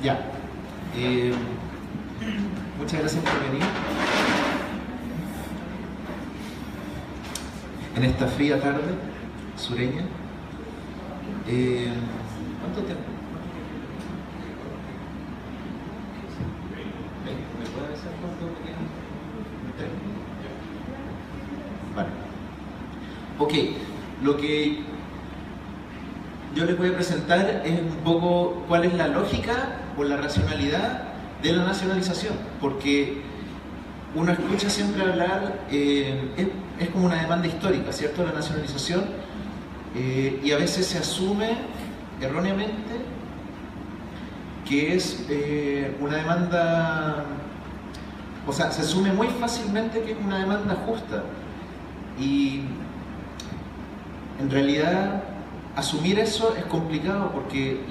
Ya. Muchas gracias por venir. En esta fría tarde sureña. ¿Cuánto tiempo? ¿Me puede avisar cuánto queda? Vale. Ok, lo que yo les voy a presentar es un poco cuál es la lógica o la racionalidad de la nacionalización, porque uno escucha siempre hablar, es como una demanda histórica, ¿cierto?, la nacionalización, y a veces se asume erróneamente que es una demanda, o sea, se asume muy fácilmente que es una demanda justa, y en realidad asumir eso es complicado porque,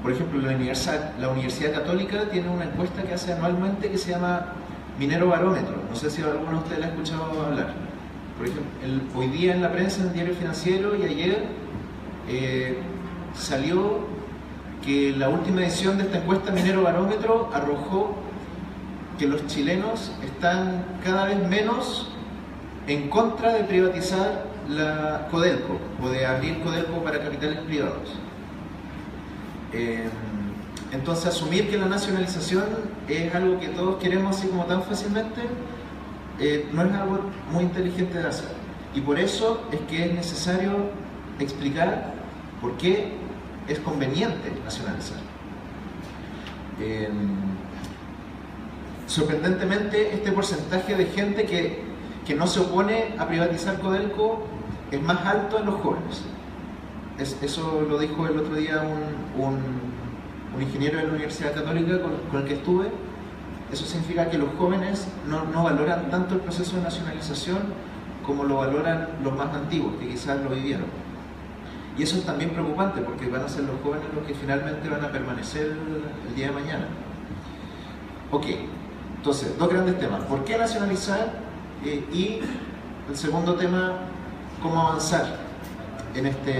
por ejemplo, la Universidad Católica tiene una encuesta que hace anualmente que se llama Minero Barómetro. No sé si alguno de ustedes la ha escuchado hablar. Por ejemplo, hoy día en la prensa, en el Diario Financiero, y ayer salió que la última edición de esta encuesta Minero Barómetro arrojó que los chilenos están cada vez menos en contra de privatizar la Codelco o de abrir Codelco para capitales privados. Entonces, asumir que la nacionalización es algo que todos queremos así como tan fácilmente no es algo muy inteligente de hacer, y por eso es que es necesario explicar por qué es conveniente nacionalizar. Sorprendentemente, este porcentaje de gente que no se opone a privatizar Codelco es más alto en los jóvenes. Eso lo dijo el otro día un ingeniero de la Universidad Católica con el que estuve. Eso significa que los jóvenes no valoran tanto el proceso de nacionalización como lo valoran los más antiguos, que quizás lo vivieron. Y eso es también preocupante porque van a ser los jóvenes los que finalmente van a permanecer el día de mañana. Ok, entonces, dos grandes temas. ¿Por qué nacionalizar? Y el segundo tema, ¿cómo avanzar en esta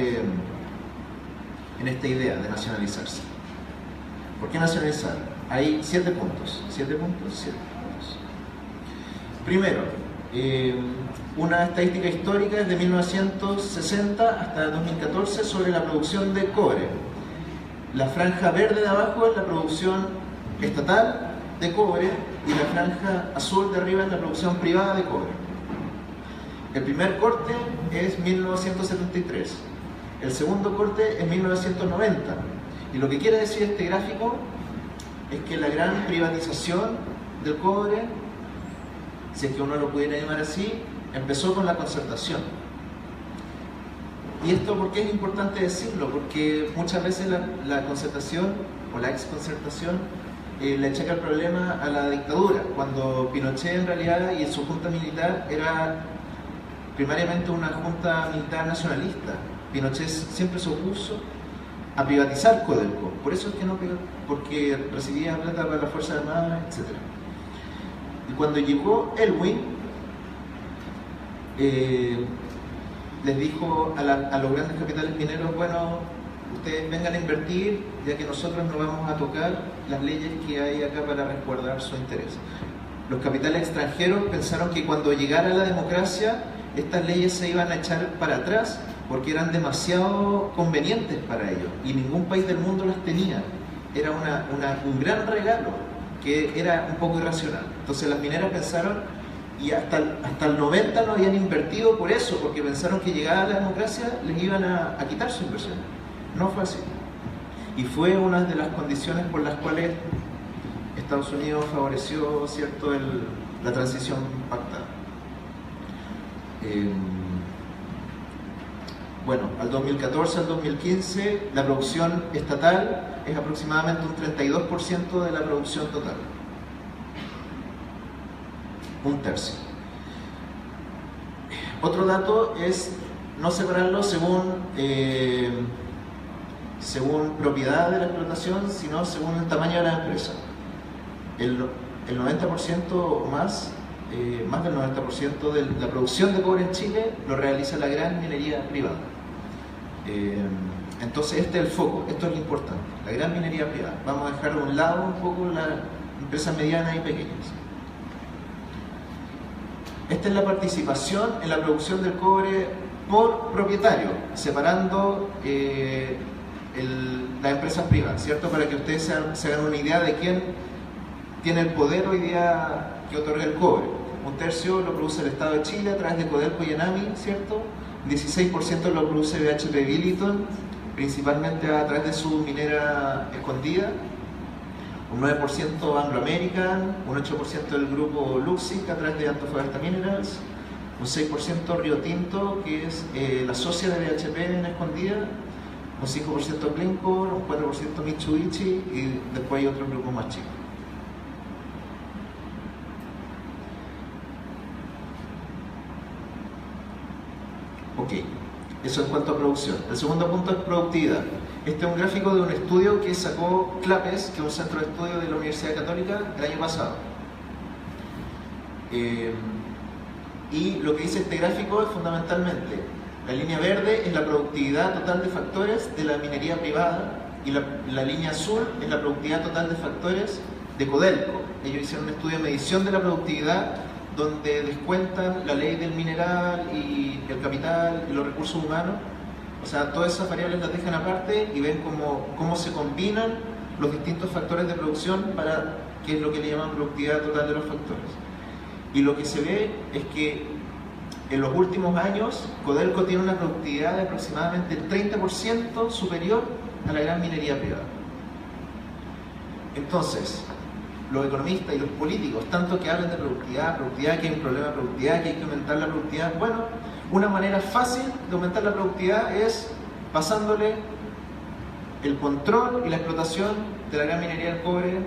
idea de nacionalizarse? ¿Por qué nacionalizar? Hay 7 puntos. 7 puntos. Primero, una estadística histórica es de 1960 hasta 2014 sobre la producción de cobre. La franja verde de abajo es la producción estatal de cobre y la franja azul de arriba es la producción privada de cobre. El primer corte es 1973, el segundo corte es 1990, y lo que quiere decir este gráfico es que la gran privatización del cobre, si es que uno lo pudiera llamar así, empezó con la concertación. ¿Y esto por qué es importante decirlo? Porque muchas veces la concertación o la exconcertación le achaca el problema a la dictadura, cuando Pinochet en realidad y su junta militar era primariamente una junta militar nacionalista. Pinochet siempre se opuso a privatizar Codelco, por eso es que no, porque recibía plata para las Fuerzas Armadas, etc. Y cuando llegó Elwin, les dijo a los grandes capitales mineros: bueno, ustedes vengan a invertir, ya que nosotros no vamos a tocar las leyes que hay acá para resguardar su interés. Los capitales extranjeros pensaron que cuando llegara la democracia, estas leyes se iban a echar para atrás porque eran demasiado convenientes para ellos y ningún país del mundo las tenía. Era un gran regalo que era un poco irracional. Entonces las mineras pensaron, y hasta el 90 no habían invertido por eso, porque pensaron que llegada la democracia les iban a quitar su inversión. No fue así. Y fue una de las condiciones por las cuales Estados Unidos favoreció, ¿cierto?, la transición pactada. Bueno, al 2014 al 2015 la producción estatal es aproximadamente un 32% de la producción total. Un tercio. Otro dato es no separarlo según propiedad de la explotación, sino según el tamaño de la empresa. El 90% o más del 90% de la producción de cobre en Chile lo realiza la gran minería privada. Entonces este es el foco, esto es lo importante. la gran minería privada. Vamos a dejar de un lado un poco las empresas medianas y pequeñas. Esta es la participación en la producción del cobre por propietario, separando las empresas privadas, ¿cierto? Para que ustedes se hagan una idea de quién tiene el poder hoy día que otorga el cobre. Un tercio lo produce el Estado de Chile a través de Codelco y Enami, ¿cierto? 16% lo produce BHP Billiton, principalmente a través de su minera escondida. Un 9% Anglo American, un 8% del grupo Luxic a través de Antofagasta Minerals, un 6% Río Tinto, que es la socia de BHP en escondida, un 5% Glencore, un 4% Mitsubishi y después hay otros grupos más chicos. Ok, eso en cuanto a producción. El segundo punto es productividad. Este es un gráfico de un estudio que sacó CLAPES, que es un centro de estudio de la Universidad Católica, el año pasado. Y lo que dice este gráfico es fundamentalmente, la línea verde es la productividad total de factores de la minería privada y la línea azul es la productividad total de factores de Codelco. Ellos hicieron un estudio de medición de la productividad donde descuentan la ley del mineral y el capital y los recursos humanos. O sea, todas esas variables las dejan aparte y ven cómo se combinan los distintos factores de producción para qué es lo que le llaman productividad total de los factores. Y lo que se ve es que en los últimos años Codelco tiene una productividad de aproximadamente el 30% superior a la gran minería privada. Entonces, los economistas y los políticos, tanto que hablan de productividad, que hay un problema de productividad, que hay que aumentar la productividad, bueno, una manera fácil de aumentar la productividad es pasándole el control y la explotación de la gran minería del cobre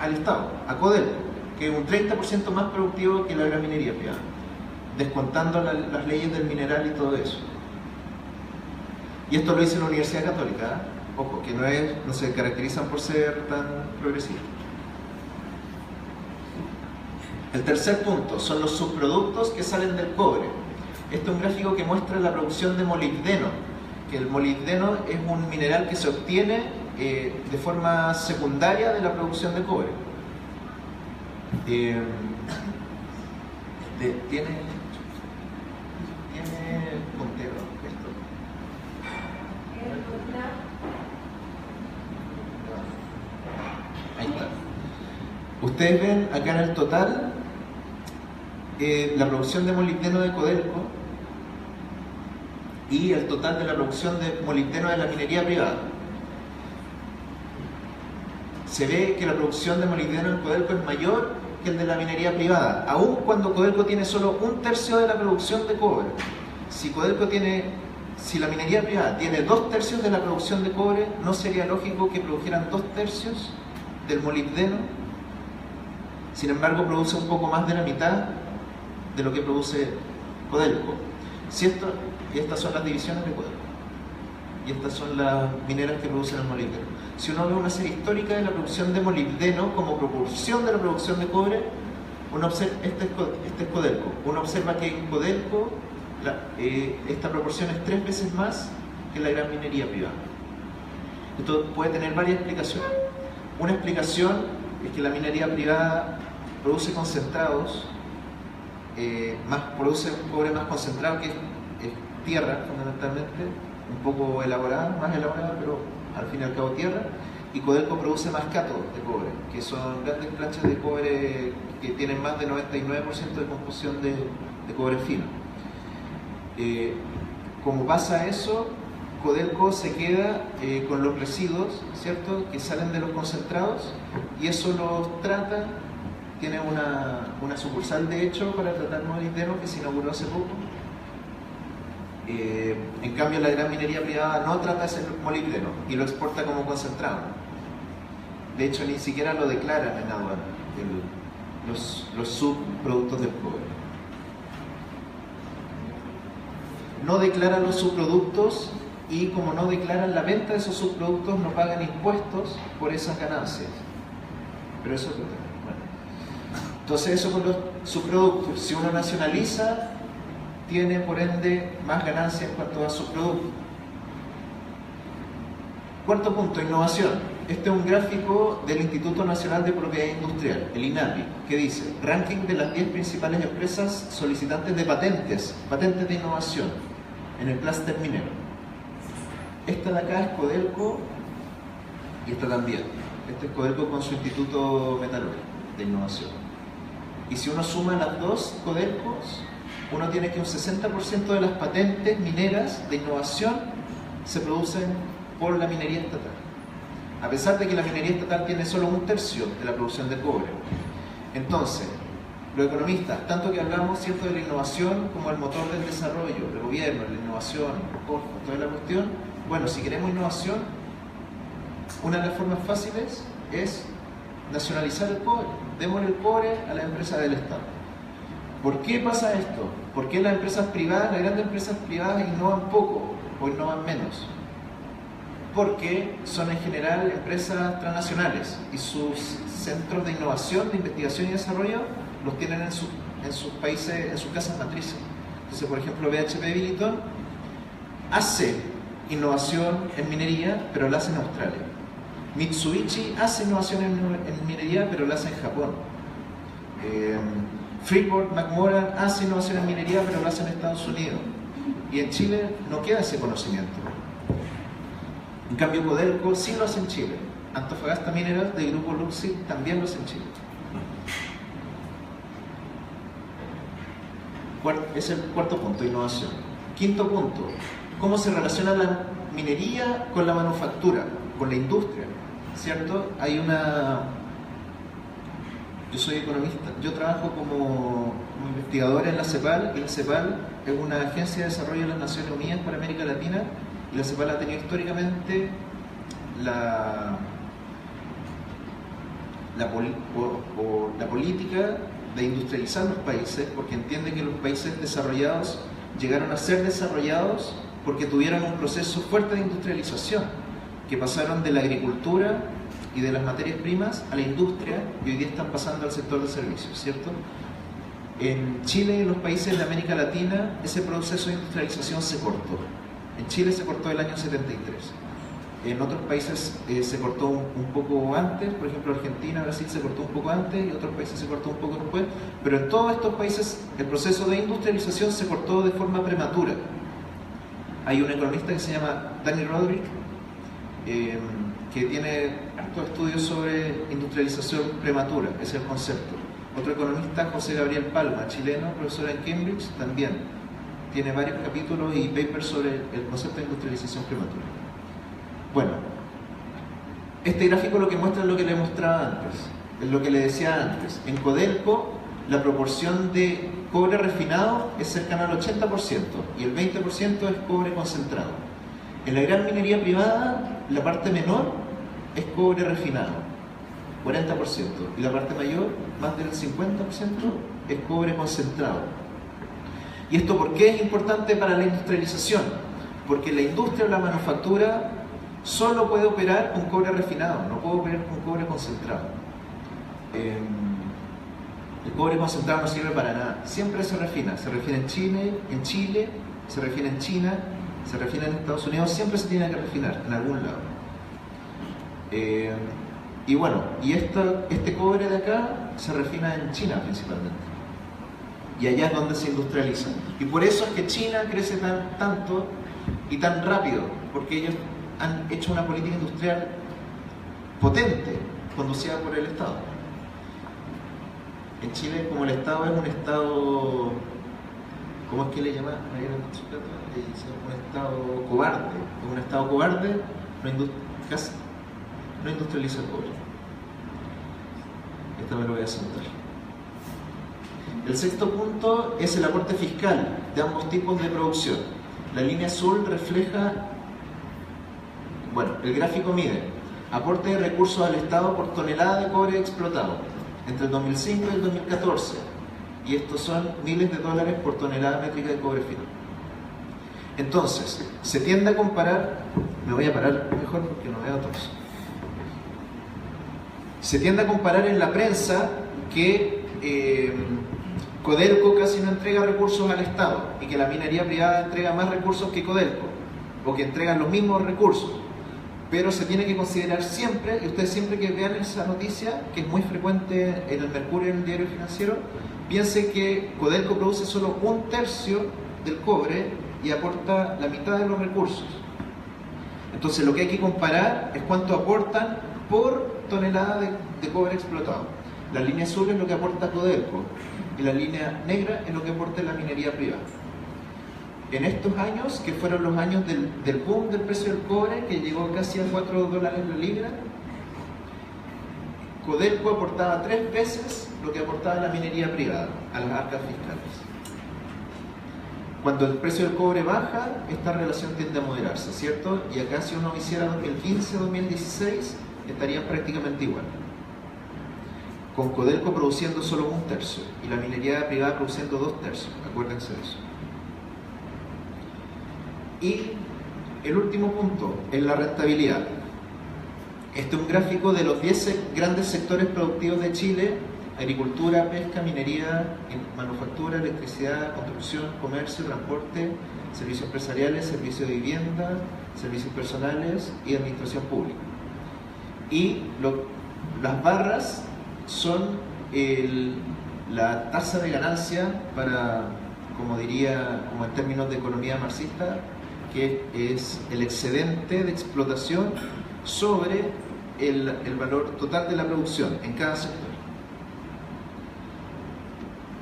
al Estado, a Codelco, que es un 30% más productivo que la gran minería privada, descontando las leyes del mineral y todo eso. Y esto lo dice la Universidad Católica, ¿eh? Ojo, que no se caracterizan por ser tan progresivos. El tercer punto son los subproductos que salen del cobre. Este es un gráfico que muestra la producción de molibdeno, que el molibdeno es un mineral que se obtiene de forma secundaria de la producción de cobre. Tiene puntero esto. Ahí está. Ustedes ven acá en el total la producción de molibdeno de Codelco y el total de la producción de molibdeno de la minería privada. Se ve que la producción de molibdeno en Codelco es mayor que el de la minería privada, aun cuando Codelco tiene solo un tercio de la producción de cobre. Si la minería privada tiene 2/3 de la producción de cobre, ¿no sería lógico que produjeran 2/3 del molibdeno? Sin embargo, produce un poco más de la mitad de lo que produce Codelco. Y estas son las divisiones de Codelco. Y estas son las mineras que producen el molibdeno. Si uno ve una serie histórica de la producción de molibdeno como proporción de la producción de cobre, este es Codelco. Uno observa que en Codelco esta proporción es 3 veces más que la gran minería privada. Esto puede tener varias explicaciones. Una explicación es que la minería privada produce concentrados, produce cobre más concentrado, que es tierra fundamentalmente, un poco elaborada, más elaborada, pero al fin y al cabo tierra, y Codelco produce más cátodos de cobre, que son grandes planchas de cobre que tienen más de 99% de composición de cobre fino. Como pasa eso, Codelco se queda con los residuos, ¿cierto?, que salen de los concentrados, y eso los trata. Tiene una sucursal de hecho para tratar molibdeno que se inauguró hace poco. En cambio, la gran minería privada no trata ese molibdeno y lo exporta como concentrado. De hecho, ni siquiera lo declaran en aduana, los subproductos del cobre. No declaran los subproductos y, como no declaran la venta de esos subproductos, no pagan impuestos por esas ganancias. Pero eso es lo que... Entonces, eso con los subproductos. Si uno nacionaliza, tiene por ende más ganancias en cuanto a subproductos. Cuarto punto, innovación. Este es un gráfico del Instituto Nacional de Propiedad Industrial, el INAPI, que dice ranking de las 10 principales empresas solicitantes de patentes de innovación en el clúster minero. Esta de acá es Codelco y esta también. Este es Codelco con su Instituto Metalúrgico de Innovación. Y si uno suma las dos Codelcos, uno tiene que un 60% de las patentes mineras de innovación se producen por la minería estatal. A pesar de que la minería estatal tiene solo 1/3 de la producción de cobre. Entonces, los economistas, tanto que hablamos, ¿cierto?, de la innovación como el motor del desarrollo, del gobierno, la innovación, toda la cuestión. Bueno, si queremos innovación, una de las formas fáciles es nacionalizar el cobre. Démosle el cobre a las empresas del Estado. ¿Por qué pasa esto? ¿Por qué las empresas privadas, las grandes empresas privadas innovan poco o innovan menos? Porque son en general empresas transnacionales y sus centros de innovación, de investigación y desarrollo los tienen en sus países, en sus casas matrices. Entonces, por ejemplo, BHP Billiton hace innovación en minería, pero la hace en Australia. Mitsubishi hace innovación en minería, pero la hace en Japón. Freeport-McMoRan hace innovación en minería, pero la hace en Estados Unidos. Y en Chile no queda ese conocimiento. En cambio, Codelco sí lo hace en Chile. Antofagasta Mineral del grupo Luxit también lo hace en Chile. Es el cuarto punto, innovación. Quinto punto, ¿cómo se relaciona la minería con la manufactura, con la industria? ¿Cierto? Yo soy economista, yo trabajo como investigador en la CEPAL, y la CEPAL es una agencia de desarrollo de las Naciones Unidas para América Latina, y la CEPAL ha tenido históricamente la política de industrializar los países, porque entiende que los países desarrollados llegaron a ser desarrollados porque tuvieron un proceso fuerte de industrialización, que pasaron de la agricultura y de las materias primas a la industria, y hoy día están pasando al sector de servicios, ¿cierto? En Chile y en los países de América Latina ese proceso de industrialización se cortó. En Chile se cortó el año 73. En otros países se cortó un poco antes, por ejemplo Argentina, Brasil se cortó un poco antes y otros países se cortó un poco después, pero en todos estos países el proceso de industrialización se cortó de forma prematura. Hay un economista que se llama Dani Rodrik, que tiene hartos estudios sobre industrialización prematura, ese es el concepto. Otro economista, José Gabriel Palma, chileno, profesor en Cambridge, también tiene varios capítulos y papers sobre el concepto de industrialización prematura. Bueno, este gráfico lo que muestra es lo que le mostraba antes, es lo que le decía antes. En Codelco la proporción de cobre refinado es cercana al 80% y el 20% es cobre concentrado. En la gran minería privada la parte menor es cobre refinado, 40%, y la parte mayor, más del 50%, es cobre concentrado. ¿Y esto por qué es importante para la industrialización? Porque la industria o la manufactura solo puede operar con cobre refinado, no puede operar con cobre concentrado. El cobre concentrado no sirve para nada, siempre se refina en Chile, se refina en China, se refina en Estados Unidos, siempre se tiene que refinar en algún lado. Y bueno, este cobre de acá se refina en China principalmente. Y allá es donde se industrializa. Y por eso es que China crece tanto y tan rápido, porque ellos han hecho una política industrial potente, conducida por el Estado. En Chile, como el Estado es un Estado, ¿cómo es que le llaman? Un Estado cobarde. Es un Estado cobarde, no industrializa el cobre. Esta me lo voy a saltar. El sexto punto es el aporte fiscal de ambos tipos de producción. La línea azul refleja, bueno, el gráfico mide aporte de recursos al Estado por tonelada de cobre explotado entre el 2005 y el 2014, y estos son miles de dólares por tonelada métrica de cobre fino. Entonces, se tiende a comparar, me voy a parar mejor porque no veo a todos. Se tiende a comparar en la prensa que Codelco casi no entrega recursos al Estado y que la minería privada entrega más recursos que Codelco, o que entregan los mismos recursos. pero se tiene que considerar siempre, y ustedes siempre que vean esa noticia, que es muy frecuente en el Mercurio y en el Diario Financiero, piensen que Codelco produce solo 1/3 del cobre y aporta la mitad de los recursos. Entonces lo que hay que comparar es cuánto aportan por tonelada de cobre explotado. La línea azul es lo que aporta Codelco y la línea negra es lo que aporta la minería privada. En estos años, que fueron los años del boom del precio del cobre, que llegó casi a $4 la libra, Codelco aportaba 3 veces lo que aportaba la minería privada a las arcas fiscales. Cuando el precio del cobre baja, esta relación tiende a moderarse, ¿cierto? Y acá si uno hiciera 2015-2016, estarían prácticamente igual. Con Codelco produciendo solo 1/3 y la minería privada produciendo 2/3, acuérdense de eso. Y el último punto es la rentabilidad. Este es un gráfico de los 10 grandes sectores productivos de Chile: agricultura, pesca, minería, manufactura, electricidad, construcción, comercio, transporte, servicios empresariales, servicios de vivienda, servicios personales y administración pública. Y las barras son la tasa de ganancia para, como en términos de economía marxista, que es el excedente de explotación sobre el valor total de la producción en cada sector.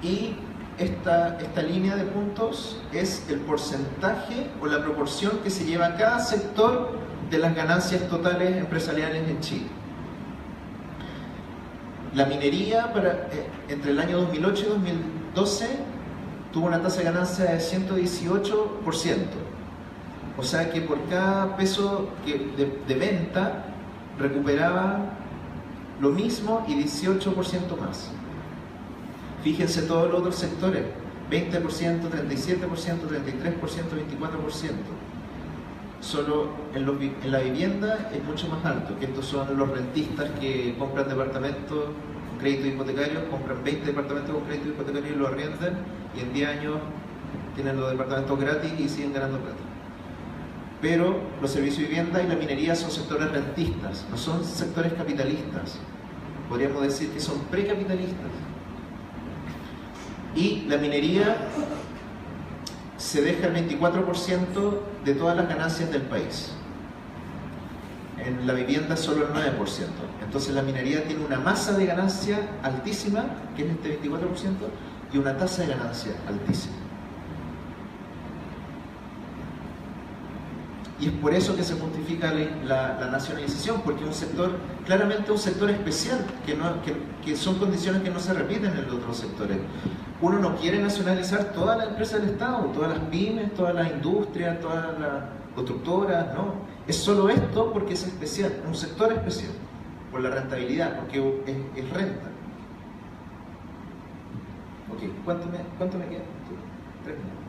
Y esta línea de puntos es el porcentaje o la proporción que se lleva a cada sector de las ganancias totales empresariales en Chile. La minería entre el año 2008 y 2012 tuvo una tasa de ganancia de 118%. O sea que por cada peso de venta recuperaba lo mismo y 18% más. Fíjense todos los otros sectores: 20%, 37%, 33%, 24%. Solo en la vivienda es mucho más alto, que estos son los rentistas que compran departamentos con crédito hipotecario, compran 20 departamentos con crédito hipotecario y lo arriendan, y en 10 años tienen los departamentos gratis y siguen ganando plata. Pero los servicios de vivienda y la minería son sectores rentistas, no son sectores capitalistas. Podríamos decir que son precapitalistas. Y la minería se deja el 24% de todas las ganancias del país. En la vivienda solo el 9%. Entonces la minería tiene una masa de ganancia altísima, que es este 24%, y una tasa de ganancia altísima. Y es por eso que se justifica la nacionalización, porque es un sector, claramente un sector especial, que son condiciones que no se repiten en los otros sectores. Uno no quiere nacionalizar todas las empresas del Estado, todas las pymes, todas las industrias, todas las constructoras, no. Es solo esto porque es especial, es un sector especial, por la rentabilidad, porque es renta. Ok, ¿cuánto me queda? 3 minutos.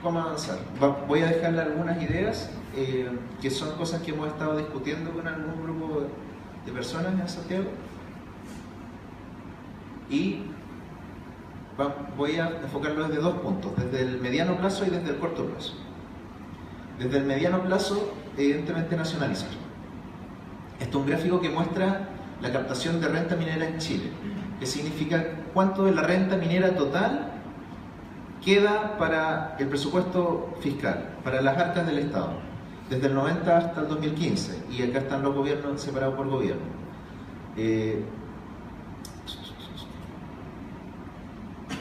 Vamos a avanzar. Voy a dejarle algunas ideas que son cosas que hemos estado discutiendo con algún grupo de personas en Santiago, y voy a enfocarlo desde 2 puntos: desde el mediano plazo y desde el corto plazo. Desde el mediano plazo, evidentemente, nacionalizar. Este es un gráfico que muestra la captación de renta minera en Chile, que significa cuánto de la renta minera total queda para el presupuesto fiscal, para las arcas del Estado, desde el 90 hasta el 2015, y acá están los gobiernos separados por gobierno.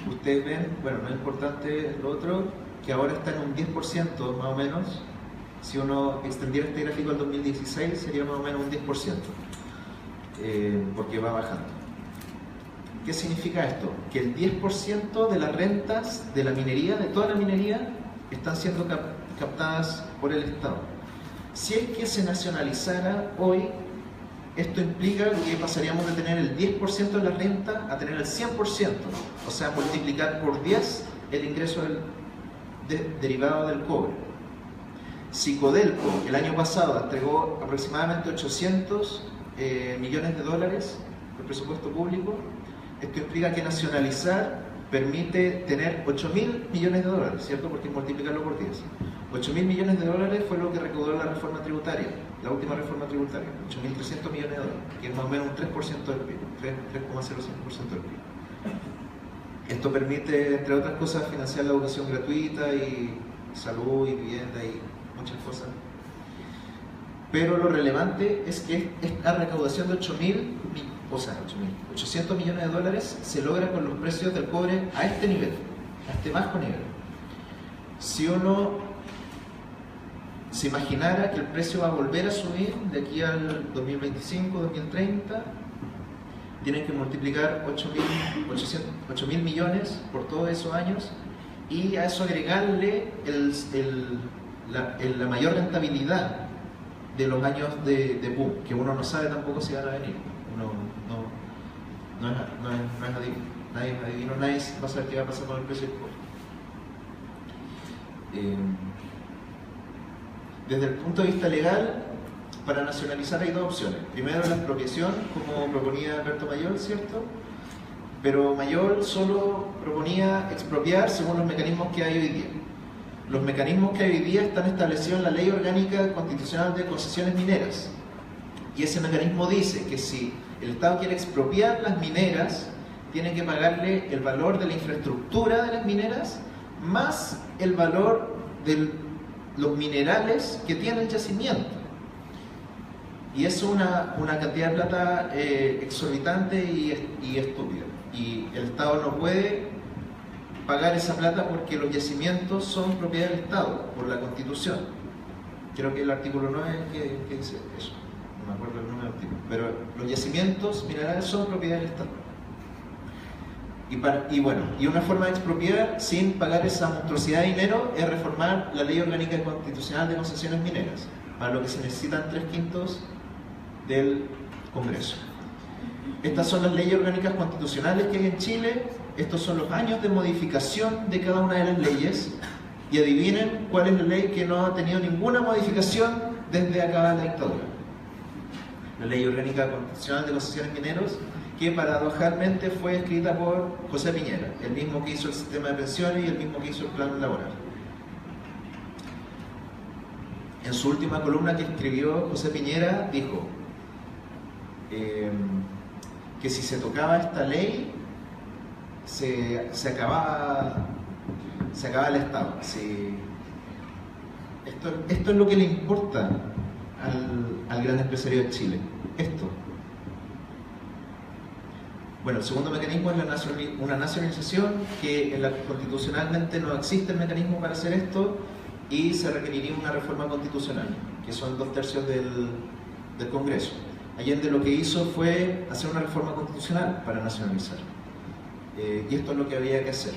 Ustedes ven, bueno, no es importante lo otro, que ahora está en un 10% más o menos. Si uno extendiera este gráfico al 2016 sería más o menos un 10%, porque va bajando. ¿Qué significa esto? Que el 10% de las rentas de la minería, de toda la minería, están siendo captadas por el Estado. Si es que se nacionalizara hoy, esto implica que pasaríamos de tener el 10% de la renta a tener el 100%, o sea, multiplicar por 10 el ingreso derivado del cobre. Si Codelco el año pasado entregó aproximadamente 800 millones de dólares del presupuesto público, esto implica que nacionalizar permite tener 8.000 millones de dólares, ¿cierto? Porque multiplicarlo por 10. 8.000 millones de dólares fue lo que recaudó la reforma tributaria, la última reforma tributaria, 8.300 millones de dólares, que es más o menos un 3% del PIB, 3,05% del PIB. Esto permite, entre otras cosas, financiar la educación gratuita y salud y vivienda y muchas cosas. Pero lo relevante es que esta recaudación de 800 millones de dólares se logra con los precios del cobre a este nivel, a este bajo nivel. Si uno se imaginara que el precio va a volver a subir de aquí al 2025, 2030, tienen que multiplicar 8.000 millones por todos esos años y a eso agregarle la mayor rentabilidad de los años de boom, que uno no sabe tampoco si van a venir. No es adivino. Nadie es adivino, nadie va a saber qué va a pasar con el precio del cobre. Desde el punto de vista legal, para nacionalizar hay dos opciones. Primero la expropiación, como proponía Alberto Mayol, ¿cierto? Pero Mayol solo proponía expropiar según los mecanismos que hay hoy día. Los mecanismos que hay hoy día están establecidos en la Ley Orgánica Constitucional de Concesiones Mineras. Y ese mecanismo dice que si el Estado quiere expropiar las mineras, tiene que pagarle el valor de la infraestructura de las mineras más el valor de los minerales que tiene el yacimiento. Y eso es una cantidad de plata exorbitante y estúpida. Y el Estado no puede pagar esa plata porque los yacimientos son propiedad del Estado, por la Constitución. Creo que el artículo 9 que dice eso. No me acuerdo el número del artículo. Pero los yacimientos minerales son propiedad del Estado. Y una forma de expropiar sin pagar esa monstruosidad de dinero es reformar la Ley Orgánica Constitucional de Concesiones Mineras, para lo que se necesitan 3/5 del Congreso. Estas son las leyes orgánicas constitucionales que hay en Chile. Estos son los años de modificación de cada una de las leyes. Y adivinen cuál es la ley que no ha tenido ninguna modificación desde acabada la dictadura. La Ley Orgánica Constitucional de Concesiones Mineras, que paradojalmente fue escrita por José Piñera, el mismo que hizo el sistema de pensiones y el mismo que hizo el plan laboral. En su última columna que escribió José Piñera dijo que si se tocaba esta ley se acababa el Estado. Esto es lo que le importa al gran empresario de Chile. Esto. Bueno, el segundo mecanismo es una nacionalización, que constitucionalmente no existe el mecanismo para hacer esto y se requeriría una reforma constitucional, que son 2/3 del Congreso. Allende lo que hizo fue hacer una reforma constitucional para nacionalizar. Y esto es lo que había que hacer,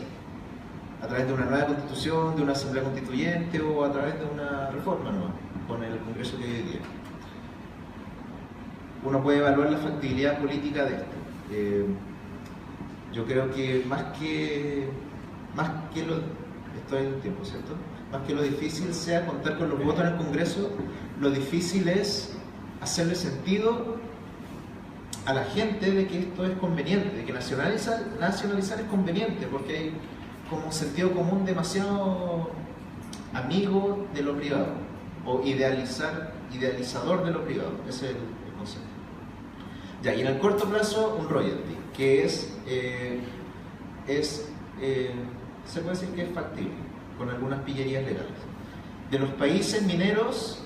a través de una nueva constitución, de una asamblea constituyente o a través de una reforma nueva, con el Congreso que hay hoy día. Uno puede evaluar la factibilidad política de esto. Yo creo que más que estoy en el tiempo, ¿cierto? Más que lo difícil sea contar con los votos en el Congreso, lo difícil es hacerle sentido a la gente de que esto es conveniente, de que nacionalizar es conveniente, porque hay como un sentido común demasiado amigo de lo privado, o idealizador de lo privado. Ese es el concepto. Ya, y en el corto plazo, un royalty, que se puede decir que es factible, con algunas pillerías legales. De los países mineros,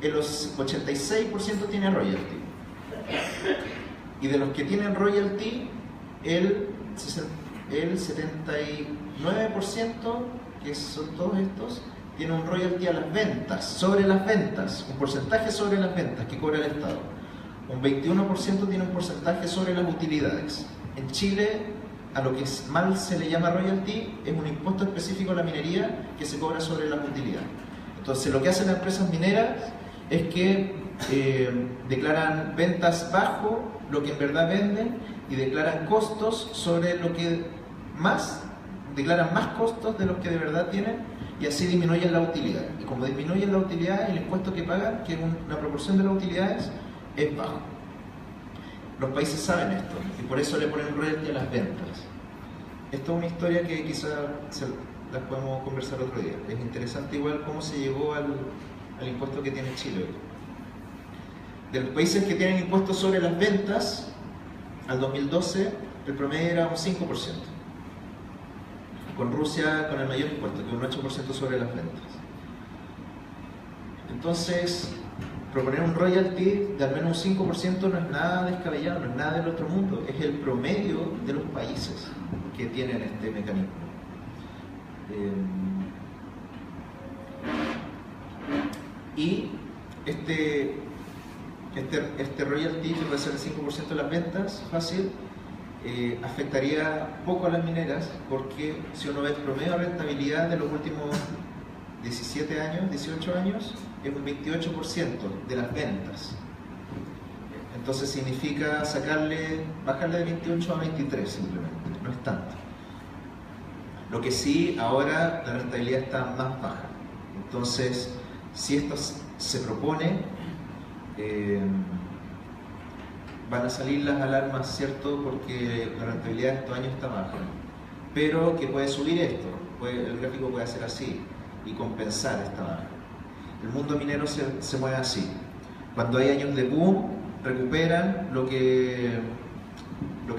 el 86% tiene royalty. Y de los que tienen royalty, el 79%, que son todos estos, tiene un royalty a las ventas, sobre las ventas, un porcentaje sobre las ventas que cobra el Estado. Un 21% tiene un porcentaje sobre las utilidades. En Chile, a lo que mal se le llama royalty, es un impuesto específico a la minería que se cobra sobre las utilidades. Entonces, lo que hacen las empresas mineras es que declaran ventas bajo lo que en verdad venden y declaran costos sobre lo que declaran más costos de los que de verdad tienen, y así disminuyen la utilidad. Y como disminuyen la utilidad, el impuesto que pagan, que es una proporción de las utilidades, es bajo. Los países saben esto y por eso le ponen royalty a las ventas. Esto es una historia que quizá las podemos conversar otro día. Es interesante igual cómo se llegó al impuesto que tiene Chile hoy. De los países que tienen impuestos sobre las ventas, al 2012 el promedio era un 5%. Con Rusia con el mayor impuesto, que es un 8% sobre las ventas. Entonces, proponer un royalty de al menos un 5% no es nada descabellado, no es nada del otro mundo, es el promedio de los países que tienen este mecanismo. Y este royalty, que puede ser el 5% de las ventas, fácil, afectaría poco a las mineras, porque si uno ve el promedio de rentabilidad de los últimos 17 años, 18 años, es un 28% de las ventas. Entonces significa bajarle de 28 a 23 simplemente, no es tanto. Lo que sí, ahora la rentabilidad está más baja. Entonces, si esto se propone, van a salir las alarmas, ¿cierto? Porque la rentabilidad de estos años está baja. Pero que puede subir esto, el gráfico puede hacer así y compensar esta baja. El mundo minero se mueve así. Cuando hay años de boom, recuperan lo que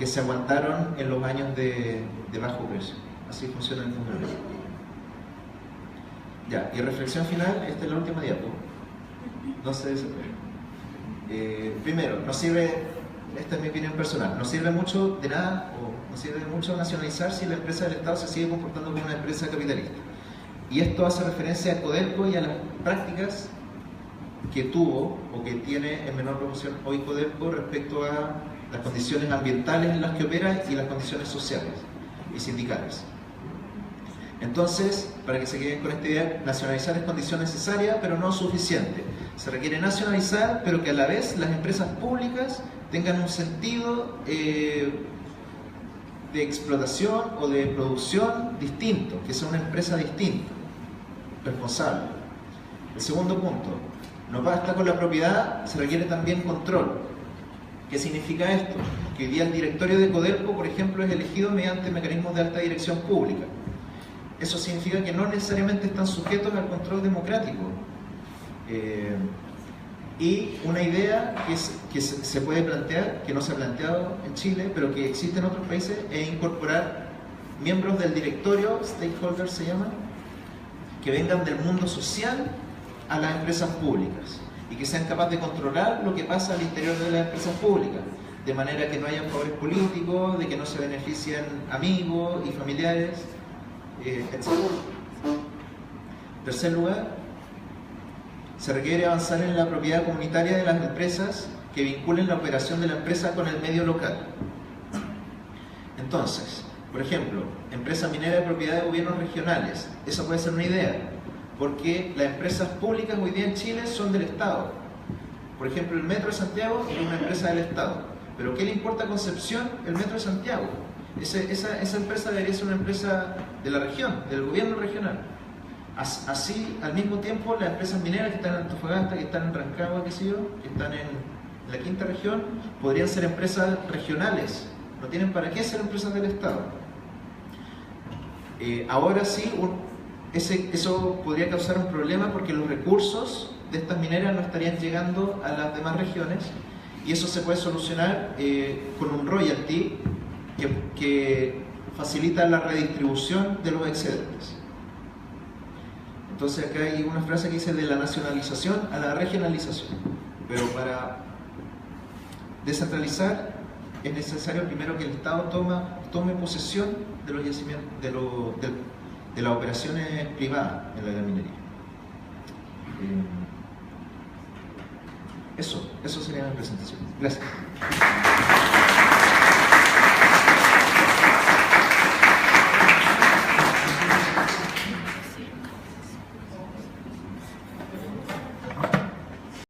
se aguantaron en los años de bajo precio. Así funciona el mundo minero. Ya, y reflexión final, esta es la última diapo. No se desesperen. Primero, no sirve, esta es mi opinión personal, no sirve mucho de nada, o no sirve mucho nacionalizar si la empresa del Estado se sigue comportando como una empresa capitalista. Y esto hace referencia a Codelco y a las prácticas que tuvo o que tiene en menor proporción hoy Codelco respecto a las condiciones ambientales en las que opera y las condiciones sociales y sindicales. Entonces, para que se queden con esta idea, nacionalizar es condición necesaria, pero no suficiente. Se requiere nacionalizar, pero que a la vez las empresas públicas tengan un sentido de explotación o de producción distinto, que sea una empresa distinta, responsable. El segundo punto, no basta con la propiedad, se requiere también control. ¿Qué significa esto? Que hoy día el directorio de Codelco, por ejemplo, es elegido mediante mecanismos de alta dirección pública. Eso significa que no necesariamente están sujetos al control democrático. Y una idea que se puede plantear, que no se ha planteado en Chile, pero que existe en otros países, es incorporar miembros del directorio, stakeholders se llaman, que vengan del mundo social a las empresas públicas y que sean capaces de controlar lo que pasa al interior de las empresas públicas, de manera que no haya favores políticos, de que no se beneficien amigos y familiares, etc. En tercer lugar, se requiere avanzar en la propiedad comunitaria de las empresas que vinculen la operación de la empresa con el medio local. Entonces, por ejemplo, empresas mineras de propiedad de gobiernos regionales, esa puede ser una idea, porque las empresas públicas hoy día en Chile son del Estado. Por ejemplo, el Metro de Santiago es una empresa del Estado, pero ¿qué le importa a Concepción el Metro de Santiago? Esa empresa debería ser una empresa de la región, del gobierno regional. Así, al mismo tiempo, las empresas mineras que están en Antofagasta, que están en Rancagua, qué sé yo, que están en la quinta región, podrían ser empresas regionales. No tienen para qué ser empresas del Estado. Ahora sí, eso podría causar un problema porque los recursos de estas mineras no estarían llegando a las demás regiones, y eso se puede solucionar con un royalty que facilita la redistribución de los excedentes. Entonces acá hay una frase que dice de la nacionalización a la regionalización, pero para descentralizar es necesario primero que el Estado tome posesión de los yacimientos, de las operaciones privadas en la minería. Eso sería mi presentación. Gracias.